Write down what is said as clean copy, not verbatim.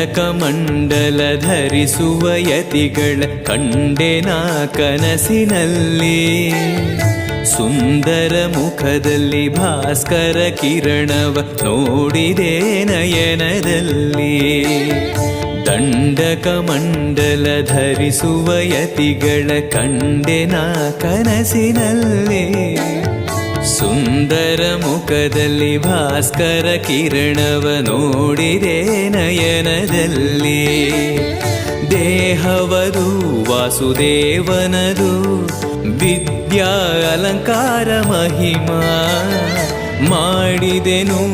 ಕಮಂಡಲ ಧರಿಸುವ ಯತಿಗಳ ಕಂಡೆನ ಕನಸಿನಲ್ಲಿ. ಸುಂದರ ಮುಖದಲ್ಲಿ ಭಾಸ್ಕರ ಕಿರಣವ ನೋಡಿದೆ ನಯನದಲ್ಲಿ. ದಂಡಕಮಂಡಲ ಧರಿಸುವ ಯತಿಗಳ ಕಂಡೆನ ಕನಸಿನಲ್ಲಿ. ಸುಂದರ ಮುಖದಲ್ಲಿ ಭಾಸ್ಕರ ಕಿರಣವ ನೋಡಿದೆ ನಯನದಲ್ಲಿ. ದೇಹವದು ವಾಸುದೇವನದು ವಿದ್ಯಾ ಅಲಂಕಾರ ಮಹಿಮಾ ಮಾಡಿದೆನು